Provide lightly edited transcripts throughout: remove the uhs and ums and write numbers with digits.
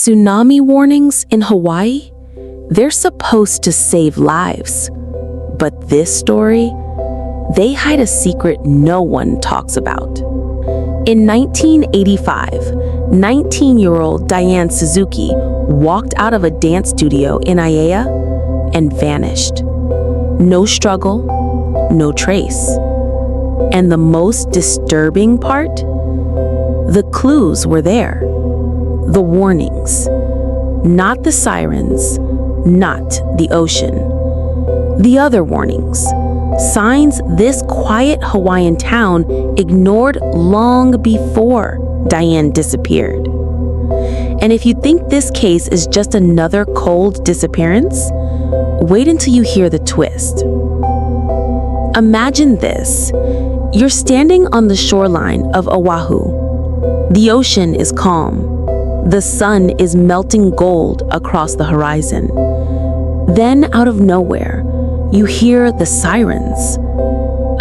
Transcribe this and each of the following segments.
Tsunami warnings in Hawaii, they're supposed to save lives. But this story, they hide a secret no one talks about. In 1985, 19-year-old Diane Suzuki walked out of a dance studio in Aiea and vanished. No struggle, no trace. And the most disturbing part? The clues were there. The warnings. Not the sirens, not the ocean. The other warnings. Signs this quiet Hawaiian town ignored long before Diane disappeared. And if you think this case is just another cold disappearance, wait until you hear the twist. Imagine this. You're standing on the shoreline of Oahu. The ocean is calm. The sun is melting gold across the horizon. Then, out of nowhere, you hear the sirens.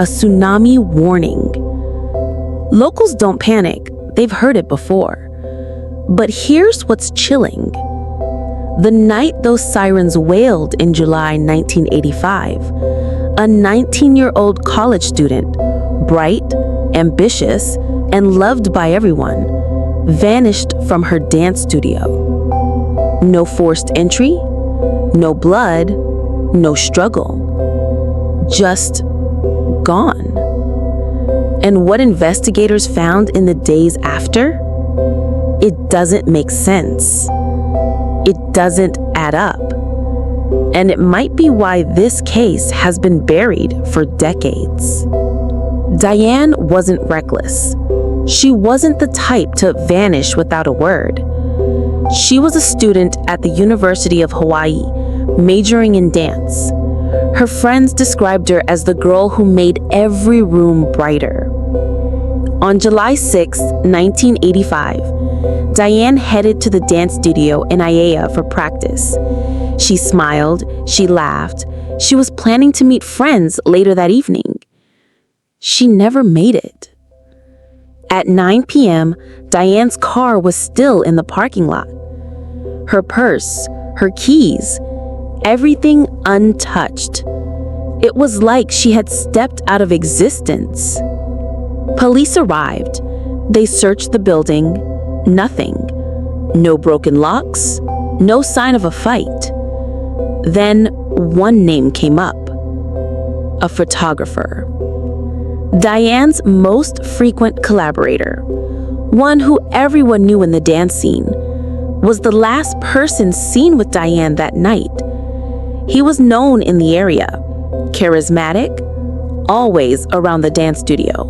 A tsunami warning. Locals don't panic. They've heard it before. But here's what's chilling. The night those sirens wailed in July 1985, a 19-year-old college student, bright, ambitious, and loved by everyone, vanished from her dance studio. No forced entry, no blood, no struggle. Just gone. And what investigators found in the days after? It doesn't make sense. It doesn't add up. And it might be why this case has been buried for decades. Diane wasn't reckless. She wasn't the type to vanish without a word. She was a student at the University of Hawaii, majoring in dance. Her friends described her as the girl who made every room brighter. On July 6, 1985, Diane headed to the dance studio in Aiea for practice. She smiled, she laughed, she was planning to meet friends later that evening. She never made it. At 9 p.m., Diane's car was still in the parking lot. Her purse, her keys, everything untouched. It was like she had stepped out of existence. Police arrived. They searched the building. Nothing. No broken locks. No sign of a fight. Then one name came up. A photographer. Diane's most frequent collaborator, one who everyone knew in the dance scene, was the last person seen with Diane that night. He was known in the area, charismatic, always around the dance studio.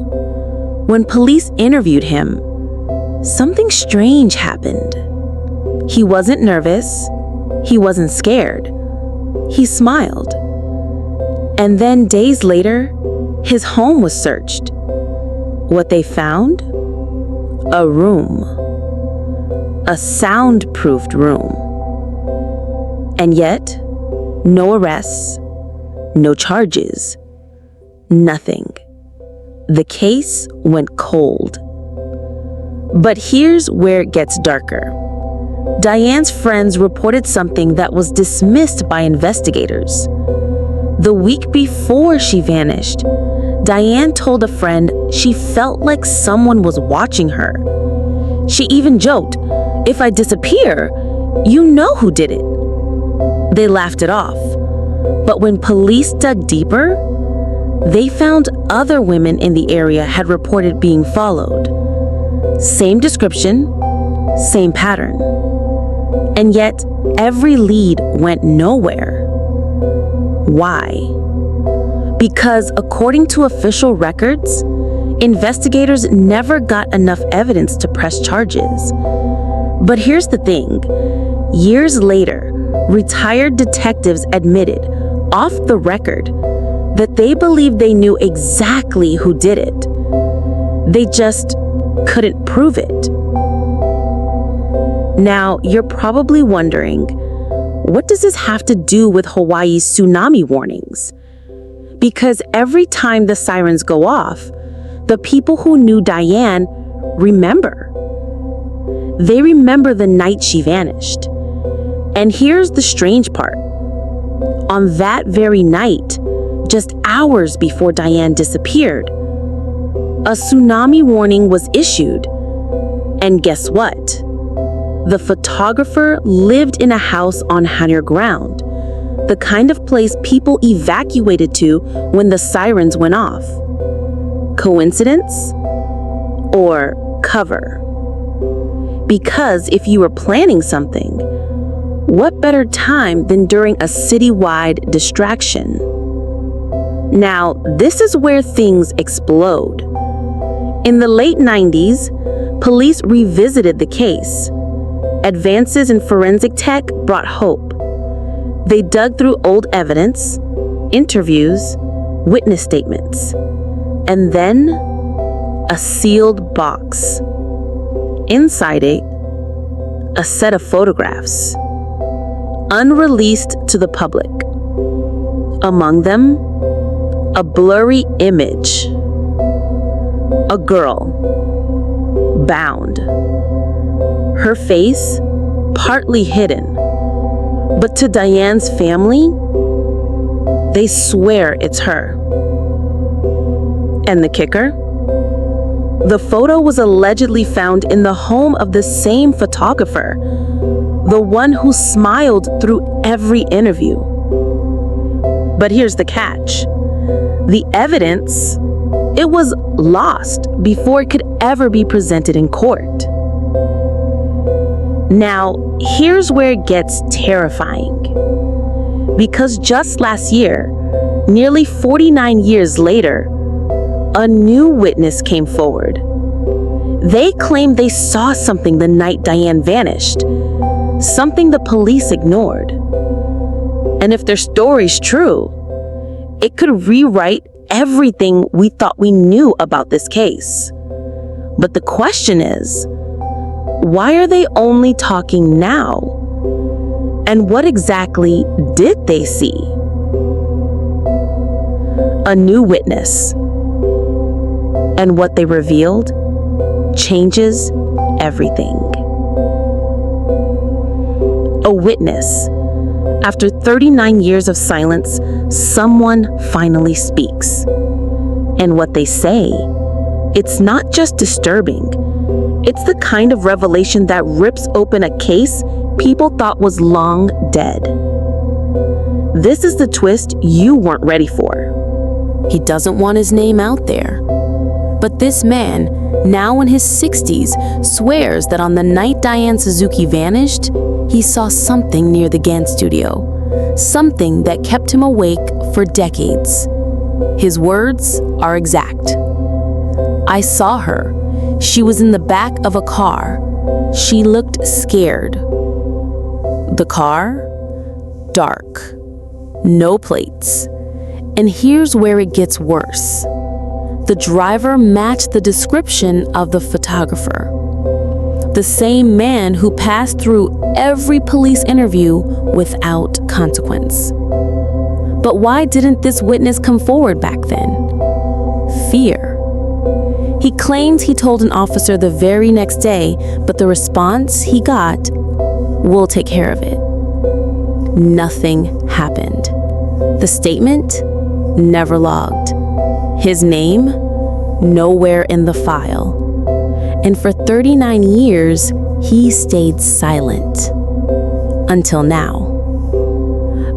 When police interviewed him, something strange happened. He wasn't nervous. He wasn't scared. He smiled. And then days later, his home was searched. What they found? A room. A soundproofed room. And yet, no arrests, no charges, nothing. The case went cold. But here's where it gets darker. Diane's friends reported something that was dismissed by investigators. The week before she vanished, Diane told a friend she felt like someone was watching her. She even joked, "If I disappear, you know who did it." They laughed it off. But when police dug deeper, they found other women in the area had reported being followed. Same description, same pattern. And yet, every lead went nowhere. Why? Because according to official records, investigators never got enough evidence to press charges. But here's the thing. Years later, retired detectives admitted, off the record, that they believed they knew exactly who did it. They just couldn't prove it. Now, you're probably wondering, what does this have to do with Hawaii's tsunami warnings? Because every time the sirens go off, the people who knew Diane remember. They remember the night she vanished. And here's the strange part. On that very night, just hours before Diane disappeared, a tsunami warning was issued. And guess what? The photographer lived in a house on higher ground, the kind of place people evacuated to when the sirens went off. Coincidence? Or cover? Because if you were planning something, what better time than during a citywide distraction? Now, this is where things explode. In the late 90s, police revisited the case. Advances in forensic tech brought hope. They dug through old evidence, interviews, witness statements, and then a sealed box. Inside it, a set of photographs, unreleased to the public. Among them, a blurry image. A girl, bound. Her face partly hidden. But to Diane's family, they swear it's her. And the kicker? The photo was allegedly found in the home of the same photographer, the one who smiled through every interview. But here's the catch. The evidence, it was lost before it could ever be presented in court. Now, here's where it gets terrifying. Because just last year, nearly 49 years later, a new witness came forward. They claimed they saw something the night Diane vanished, something the police ignored. And if their story's true, it could rewrite everything we thought we knew about this case. But the question is, why are they only talking now? And what exactly did they see? A new witness. And what they revealed changes everything. A witness. After 39 years of silence, someone finally speaks. And what they say, it's not just disturbing. It's the kind of revelation that rips open a case people thought was long dead. This is the twist you weren't ready for. He doesn't want his name out there. But this man, now in his 60s, swears that on the night Diane Suzuki vanished, he saw something near the Gant studio. Something that kept him awake for decades. His words are exact. I saw her. She was in the back of a car. She looked scared. The car? Dark. No plates. And here's where it gets worse. The driver matched the description of the photographer. The same man who passed through every police interview without consequence. But why didn't this witness come forward back then? Fear. He claims he told an officer the very next day, but the response he got, "We'll take care of it." Nothing happened. The statement, never logged. His name, nowhere in the file. And for 39 years, he stayed silent. Until now.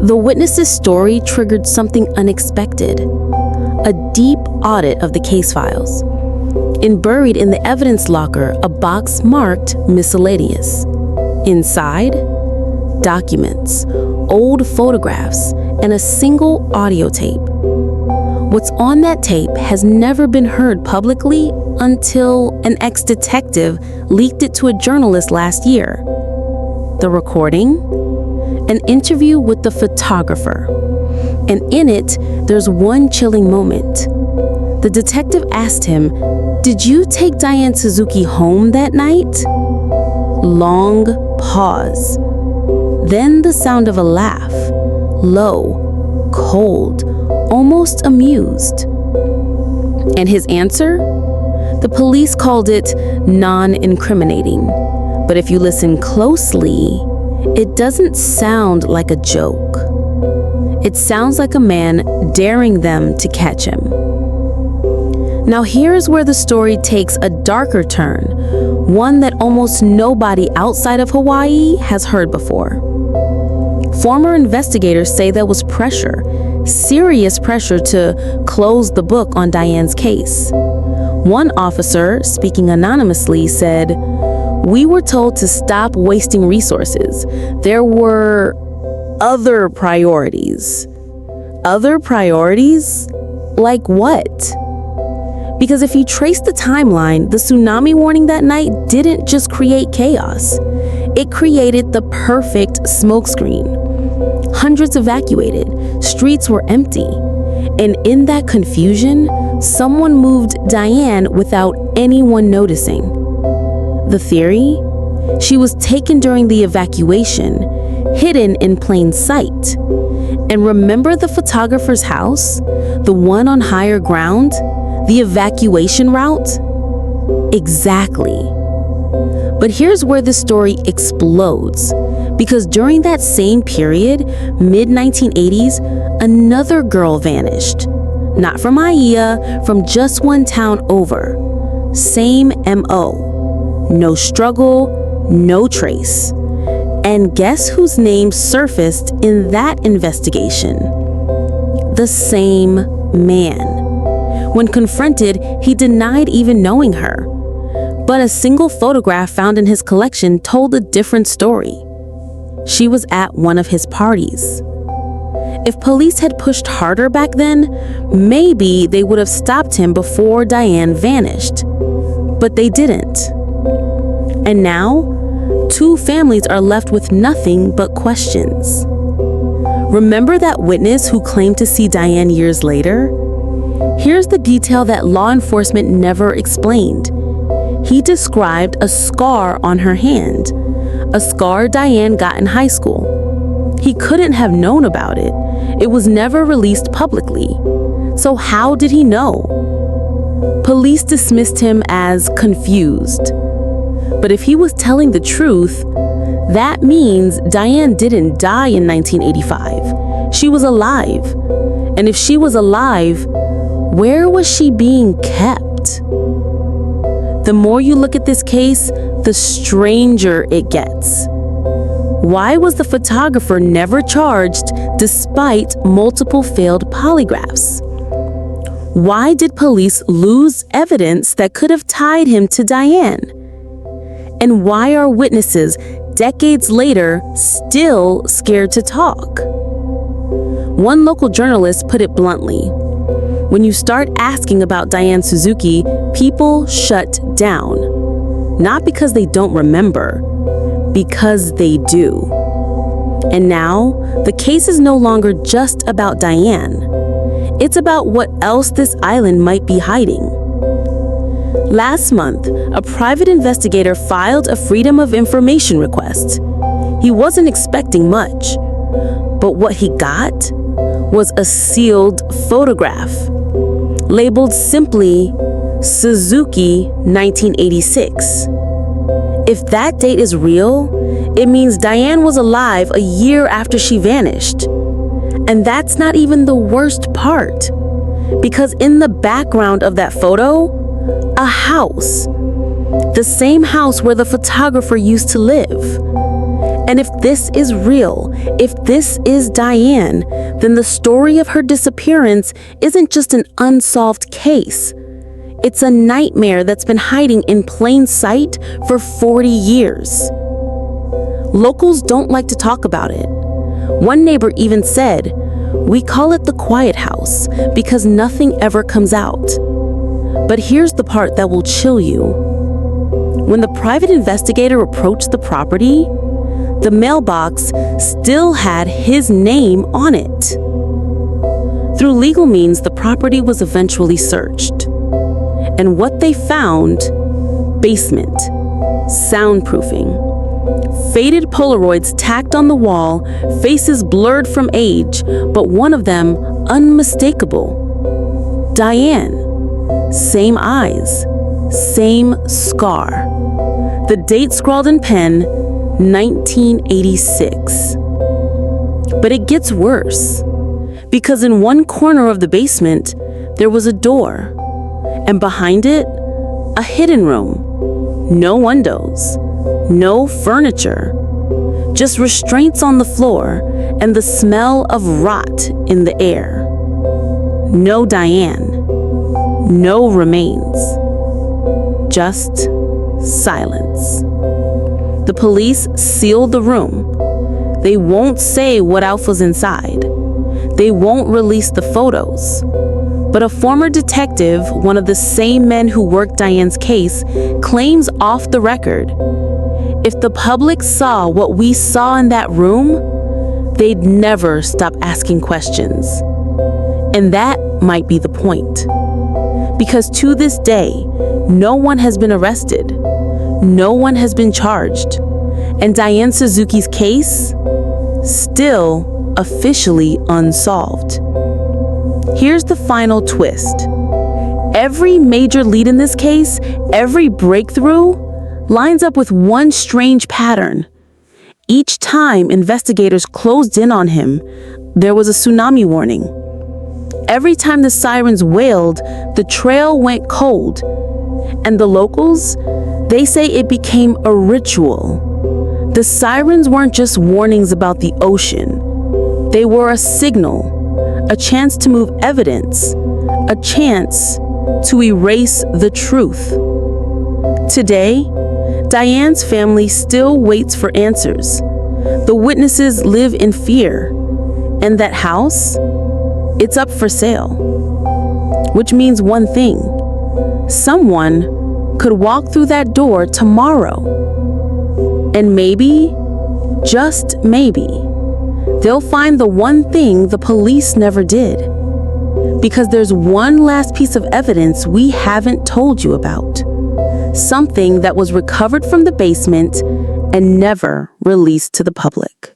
The witness's story triggered something unexpected. A deep audit of the case files. And buried in the evidence locker, a box marked miscellaneous. Inside, documents, old photographs, and a single audio tape. What's on that tape has never been heard publicly until an ex-detective leaked it to a journalist last year. The recording? An interview with the photographer. And in it, there's one chilling moment. The detective asked him, "Did you take Diane Suzuki home that night?" Long pause. Then the sound of a laugh. Low, cold, almost amused. And his answer? The police called it non-incriminating, But if you listen closely, it doesn't sound like a joke. It sounds like a man daring them to catch him. Now here's where the story takes a darker turn, one that almost nobody outside of Hawaii has heard before. Former investigators say there was pressure, serious pressure to close the book on Diane's case. One officer, speaking anonymously, said, "We were told to stop wasting resources. There were other priorities." Other priorities? Like what? Because if you trace the timeline, the tsunami warning that night didn't just create chaos. It created the perfect smokescreen. Hundreds evacuated, streets were empty. And in that confusion, someone moved Diane without anyone noticing. The theory? She was taken during the evacuation, hidden in plain sight. And remember the photographer's house? The one on higher ground? The evacuation route? Exactly. But here's where the story explodes. Because during that same period, mid-1980s, another girl vanished. Not from Aiea, from just one town over. Same M.O. No struggle, no trace. And guess whose name surfaced in that investigation? The same man. When confronted, he denied even knowing her. But a single photograph found in his collection told a different story. She was at one of his parties. If police had pushed harder back then, maybe they would have stopped him before Diane vanished. But they didn't. And now, two families are left with nothing but questions. Remember that witness who claimed to see Diane years later? Here's the detail that law enforcement never explained. He described a scar on her hand, a scar Diane got in high school. He couldn't have known about it. It was never released publicly. So how did he know? Police dismissed him as confused. But if he was telling the truth, that means Diane didn't die in 1985. She was alive. And if she was alive, where was she being kept? The more you look at this case, the stranger it gets. Why was the photographer never charged despite multiple failed polygraphs? Why did police lose evidence that could have tied him to Diane? And why are witnesses, decades later, still scared to talk? One local journalist put it bluntly: when you start asking about Diane Suzuki, people shut down. Not because they don't remember, because they do. And now, the case is no longer just about Diane. It's about what else this island might be hiding. Last month, a private investigator filed a Freedom of Information request. He wasn't expecting much, but what he got was a sealed photograph, labeled simply Suzuki 1986. If that date is real, it means Diane was alive a year after she vanished. And that's not even the worst part, because in the background of that photo, a house, the same house where the photographer used to live. And if this is real, if this is Diane, then the story of her disappearance isn't just an unsolved case. It's a nightmare that's been hiding in plain sight for 40 years. Locals don't like to talk about it. One neighbor even said, "We call it the quiet house because nothing ever comes out." But here's the part that will chill you. When the private investigator approached the property, the mailbox still had his name on it. Through legal means, the property was eventually searched. And what they found: basement, soundproofing, faded Polaroids tacked on the wall, faces blurred from age, but one of them unmistakable. Diane. Same eyes, same scar. The date scrawled in pen, 1986. But it gets worse, because in one corner of the basement, there was a door, and behind it, a hidden room. No windows, no furniture, just restraints on the floor and the smell of rot in the air. No Diane, no remains, just silence. The police sealed the room. They won't say what else was inside. They won't release the photos. But a former detective, one of the same men who worked Diane's case, claims off the record, if the public saw what we saw in that room, they'd never stop asking questions. And that might be the point. Because to this day, no one has been arrested. No one has been charged. And Diane Suzuki's case, still officially unsolved. Here's the final twist. Every major lead in this case, every breakthrough, lines up with one strange pattern. Each time investigators closed in on him, there was a tsunami warning. Every time the sirens wailed, the trail went cold. And the locals, they say it became a ritual. The sirens weren't just warnings about the ocean. They were a signal, a chance to move evidence, a chance to erase the truth. Today, Diane's family still waits for answers. The witnesses live in fear, and that house, it's up for sale. Which means one thing: someone could walk through that door tomorrow. And maybe, just maybe, they'll find the one thing the police never did. Because there's one last piece of evidence we haven't told you about. Something that was recovered from the basement and never released to the public.